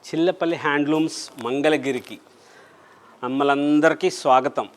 Chillapalli handlooms మంగళగిరికి అమ్మలందరికీ స్వాగతం.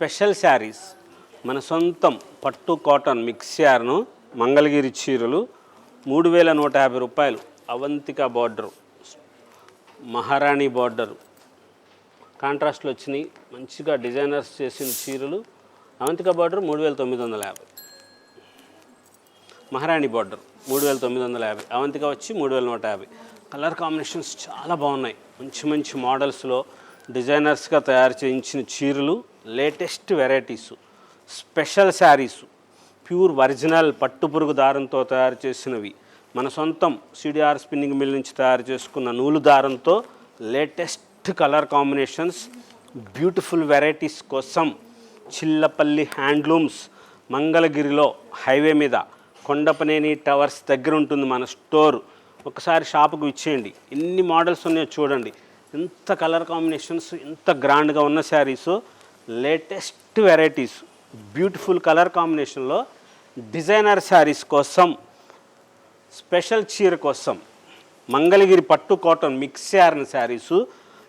Special saris, మన సొంతం పట్టు కాటన్ మిక్స్ యార్ను మంగళగిరి చీరలు 3150 రూపాయలు. అవంతిక బార్డరు, మహారాణి బార్డరు కాంట్రాస్ట్లో వచ్చినాయి. మంచిగా డిజైనర్స్ చేసిన చీరలు. అవంతిక బార్డర్ 3950, మహారాణి బార్డర్ 3950, అవంతిక వచ్చి 3150. కలర్ కాంబినేషన్స్ చాలా బాగున్నాయి. మంచి మంచి మోడల్స్లో డిజైనర్స్గా తయారు చేయించిన చీరలు, latest varieties, special saris, pure original పట్టుపురుగు దారంతో తయారు చేసినవి. మన సొంతం సిడిఆర్ స్పిన్నింగ్ మిల్ నుంచి తయారు చేసుకున్న నూలు దారంతో latest colour combinations, beautiful varieties కోసం చిల్లపల్లి హ్యాండ్లూమ్స్ మంగళగిరిలో హైవే మీద కొండపనేని టవర్స్ దగ్గర ఉంటుంది మన స్టోర్. ఒకసారి షాపుకు ఇచ్చేయండి. ఎన్ని మోడల్స్ ఉన్నాయో చూడండి. ఎంత కలర్ కాంబినేషన్స్, ఎంత గ్రాండ్గా ఉన్న saris, latest varieties, beautiful colour కాంబినేషన్లో డిజైనర్ శారీస్ కోసం, స్పెషల్ చీర కోసం మంగళగిరి పట్టు కాటన్ మిక్స్ యార్న్ శారీసు.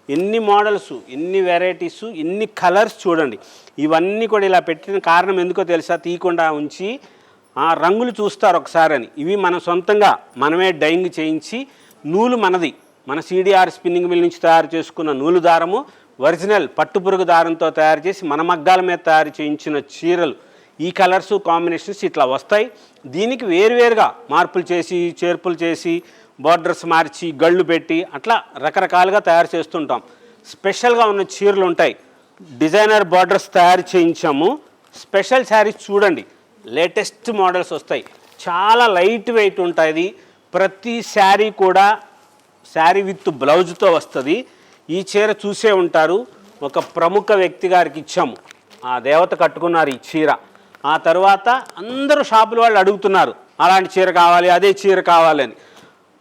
ఎన్ని మోడల్స్, ఎన్ని వెరైటీసు, ఎన్ని కలర్స్ చూడండి. ఇవన్నీ కూడా ఇలా పెట్టిన కారణం ఎందుకో తెలుసా? తీయకుండా ఉంచి ఆ రంగులు చూస్తారు ఒకసారి అని. ఇవి మన సొంతంగా మనమే డైయింగ్ చేయించి, నూలు మనది, మన సిడిఆర్ స్పిన్నింగ్ మిల్ నుంచి తయారు చేసుకున్న నూలు దారము ఒరిజినల్ పట్టుపురుగు దారంతో తయారు చేసి మన మగ్గాల మీద తయారు చేయించిన చీరలు. ఈ కలర్స్ కాంబినేషన్స్ ఇట్లా వస్తాయి. దీనికి వేరువేరుగా మార్పులు చేసి, చేర్పులు చేసి, బార్డర్స్ మార్చి, గళ్ళు పెట్టి అట్లా రకరకాలుగా తయారు చేస్తుంటాం. స్పెషల్గా ఉన్న చీరలు ఉంటాయి. డిజైనర్ బార్డర్స్ తయారు చేయించాము. స్పెషల్ శారీస్ చూడండి, లేటెస్ట్ మోడల్స్ వస్తాయి. చాలా లైట్ వెయిట్ ఉంటుంది. ప్రతి శారీ కూడా శారీ విత్ బ్లౌజ్తో వస్తుంది. ఈ చీర చూసే ఉంటారు. ఒక ప్రముఖ వ్యక్తి గారికి ఇచ్చాము. ఆ దేవత కట్టుకున్నారు ఈ చీర. ఆ తర్వాత అందరూ షాపుల వాళ్ళు అడుగుతున్నారు, అలాంటి చీర కావాలి, అదే చీర కావాలని.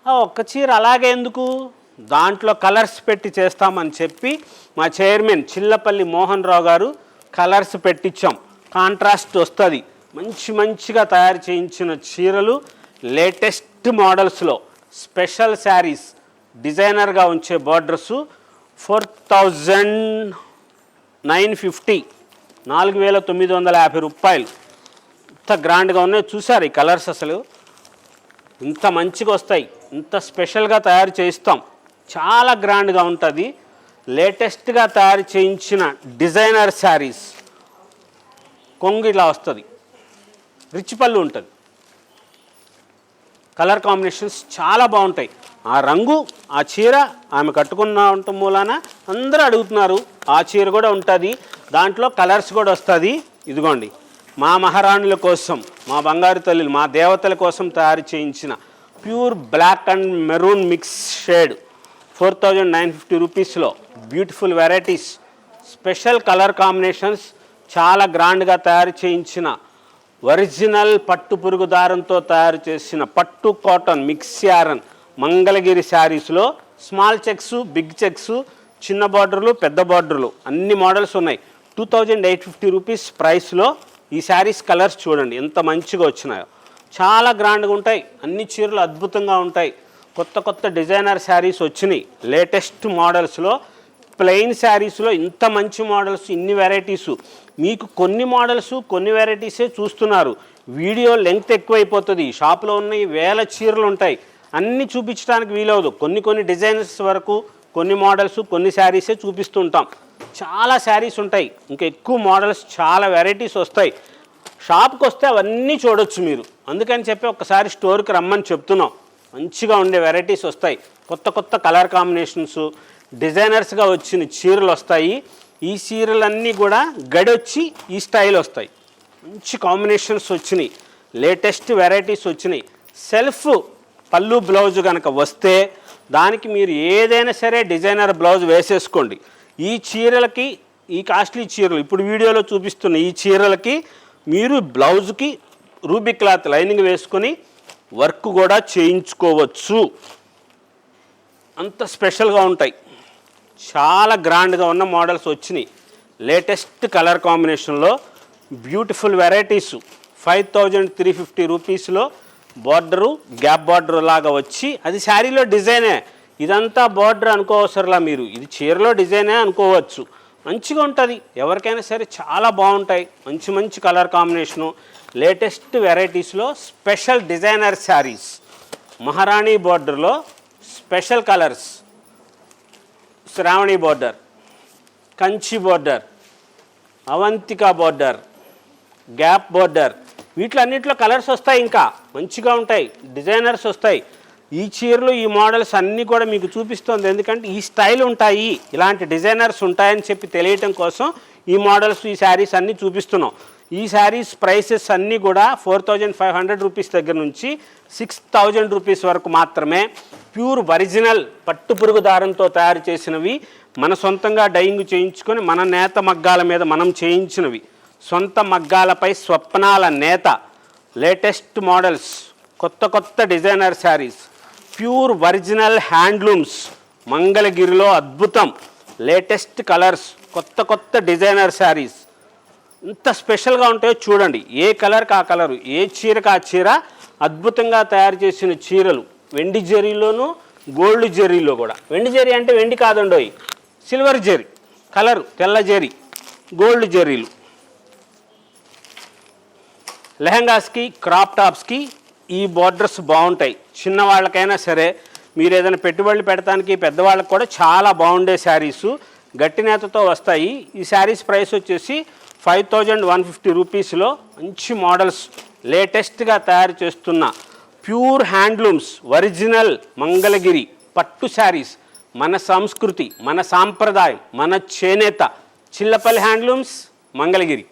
ఒక్క చీర అలాగే ఎందుకు, దాంట్లో కలర్స్ పెట్టి చేస్తామని చెప్పి మా చైర్మన్ చిల్లపల్లి మోహన్ రావు గారు కలర్స్ పెట్టించాం. కాంట్రాస్ట్ వస్తుంది. మంచిగా తయారు చేయించిన చీరలు, లేటెస్ట్ మోడల్స్లో స్పెషల్ శారీస్, డిజైనర్గా ఉంచే బార్డర్సు 4950, 4950 రూపాయలు. ఇంత గ్రాండ్గా ఉన్నాయి. చూసారు ఈ కలర్స్? అసలు ఇంత మంచిగా వస్తాయి. ఇంత స్పెషల్గా తయారు చేయిస్తాం. చాలా గ్రాండ్గా ఉంటుంది. లేటెస్ట్గా తయారు చేయించిన డిజైనర్ శారీస్. కొంగు ఇలా వస్తుంది, రిచ్ పళ్ళు ఉంటుంది. కలర్ కాంబినేషన్స్ చాలా బాగుంటాయి. ఆ రంగు, ఆ చీర ఆమె కట్టుకున్న ఉండటం మూలాన అందరూ అడుగుతున్నారు. ఆ చీర కూడా ఉంటుంది, దాంట్లో కలర్స్ కూడా వస్తుంది. ఇదిగోండి, మా మహారాణుల కోసం, మా బంగారు తల్లులు, మా దేవతల కోసం తయారు చేయించిన pure black and maroon mix shade 4950 రూపీస్లో beautiful varieties, special colour combinations, చాలా గ్రాండ్గా తయారు చేయించిన ఒరిజినల్ పట్టు పురుగు దారంతో తయారు చేసిన పట్టు కాటన్ మిక్స్ యారన్ మంగళగిరి శారీస్లో స్మాల్ చెక్స్, బిగ్ చెక్స్, చిన్న బార్డర్లు, పెద్ద బార్డర్లు అన్ని మోడల్స్ ఉన్నాయి. 2850 రూపీస్ ప్రైస్లో ఈ శారీస్ కలర్స్ చూడండి ఎంత మంచిగా వచ్చినాయో. చాలా గ్రాండ్గా ఉంటాయి. అన్ని చీరలు అద్భుతంగా ఉంటాయి. కొత్త డిజైనర్ శారీస్ వచ్చినాయి. లేటెస్ట్ మోడల్స్లో, ప్లెయిన్ శారీస్లో ఇంత మంచి మోడల్స్, ఇన్ని వెరైటీసు. మీకు కొన్ని మోడల్స్, కొన్ని వెరైటీసే చూస్తున్నారు. వీడియో లెంగ్త్ ఎక్కువైపోతుంది. షాప్లో ఉన్న వేల చీరలు ఉంటాయి, అన్నీ చూపించడానికి వీలవదు. కొన్ని డిజైనర్స్ వరకు, కొన్ని మోడల్స్, కొన్ని శారీసే చూపిస్తుంటాం. చాలా శారీస్ ఉంటాయి, ఇంకా ఎక్కువ మోడల్స్, చాలా వెరైటీస్ వస్తాయి. షాప్కి వస్తే అవన్నీ చూడొచ్చు మీరు. అందుకని చెప్పి ఒకసారి స్టోర్కి రమ్మని చెప్తున్నాం. మంచిగా ఉండే వెరైటీస్ వస్తాయి. కొత్త కలర్ కాంబినేషన్స్, డిజైనర్స్గా వచ్చిన చీరలు వస్తాయి. ఈ చీరలన్నీ కూడా గడొచ్చి ఈ స్టైల్ వస్తాయి. మంచి కాంబినేషన్స్ వచ్చినాయి, లేటెస్ట్ వెరైటీస్ వచ్చినాయి. సెల్ఫ్ పళ్ళు బ్లౌజ్ కనుక వస్తే దానికి మీరు ఏదైనా సరే డిజైనర్ బ్లౌజ్ వేసేసుకోండి. ఈ చీరలకి, ఈ కాస్ట్లీ చీరలు ఇప్పుడు వీడియోలో చూపిస్తున్న ఈ చీరలకి మీరు బ్లౌజ్కి రూబీ క్లాత్ లైనింగ్ వేసుకొని వర్క్ కూడా చేయించుకోవచ్చు. అంత స్పెషల్గా ఉంటాయి. చాలా గ్రాండ్గా ఉన్న మోడల్స్ వచ్చినాయి. లేటెస్ట్ కలర్ కాంబినేషన్లో బ్యూటిఫుల్ వెరైటీసు 5350 రూపీస్లో బార్డరు గ్యాప్ బార్డర్ లాగా వచ్చి, అది శారీలో డిజైనే. ఇదంతా బార్డర్ అనుకోవసరలా, మీరు ఇది చీరలో డిజైనే అనుకోవచ్చు. మంచిగా ఉంటుంది. ఎవరికైనా సరే చాలా బాగుంటాయి. మంచి మంచి కలర్ కాంబినేషను, లేటెస్ట్ వెరైటీస్లో స్పెషల్ డిజైనర్ శారీస్. మహారాణి బార్డర్లో special colours, Shravani border, Kanchi border, Avantika border, gap border, వీటిలో అన్నింటిలో కలర్స్ వస్తాయి. ఇంకా మంచిగా ఉంటాయి, డిజైనర్స్ వస్తాయి. ఈ చీరలు, ఈ మోడల్స్ అన్నీ కూడా మీకు చూపిస్తుంది. ఎందుకంటే ఈ స్టైల్ ఉంటాయి, ఇలాంటి డిజైనర్స్ ఉంటాయని చెప్పి తెలియటం కోసం ఈ మోడల్స్, ఈ శారీస్ అన్నీ చూపిస్తున్నాం. ఈ శారీస్ ప్రైసెస్ అన్నీ కూడా 4500 రూపీస్ దగ్గర నుంచి 6000 రూపీస్ వరకు మాత్రమే. ప్యూర్ ఒరిజినల్ పట్టు పురుగు దారంతో తయారు చేసినవి, మన సొంతంగా డైయింగ్ చేయించుకొని మన నేత మగ్గాల మీద మనం చేయించినవి. సొంత మగ్గాలపై స్వప్నాల నేత, లేటెస్ట్ మోడల్స్, కొత్త కొత్త designer saris, pure original handlooms, మంగళగిరిలో అద్భుతం, లేటెస్ట్ కలర్స్, కొత్త కొత్త డిజైనర్ శారీస్. ఎంత స్పెషల్గా ఉంటాయో చూడండి. ఏ కలర్కి ఆ కలరు, ఏ చీరకు ఆ చీర, అద్భుతంగా తయారు చేసిన చీరలు. వెండి జరీలోను, గోల్డ్ జరీలో కూడా. వెండి జరీ అంటే వెండి కాదండోయ్, సిల్వర్ జరీ, కలరు తెల్ల జరీ, గోల్డ్ జరీలు. లెహంగాస్కి, క్రాప్ టాప్స్కి ఈ బార్డర్స్ బాగుంటాయి. చిన్నవాళ్ళకైనా సరే, మీరు ఏదైనా పెట్టుబడులు పెడతానికి, పెద్దవాళ్ళకి కూడా చాలా బాగుండే శారీసు, గట్టి నేతతో వస్తాయి. ఈ శారీస్ ప్రైస్ వచ్చేసి 5150 రూపీస్లో మంచి మోడల్స్, లేటెస్ట్గా తయారు చేస్తున్న ప్యూర్ హ్యాండ్లూమ్స్, ఒరిజినల్ మంగళగిరి పట్టు శారీస్. మన సంస్కృతి, మన సాంప్రదాయం, మన చేనేత. చిల్లపల్లి హ్యాండ్లూమ్స్, మంగళగిరి.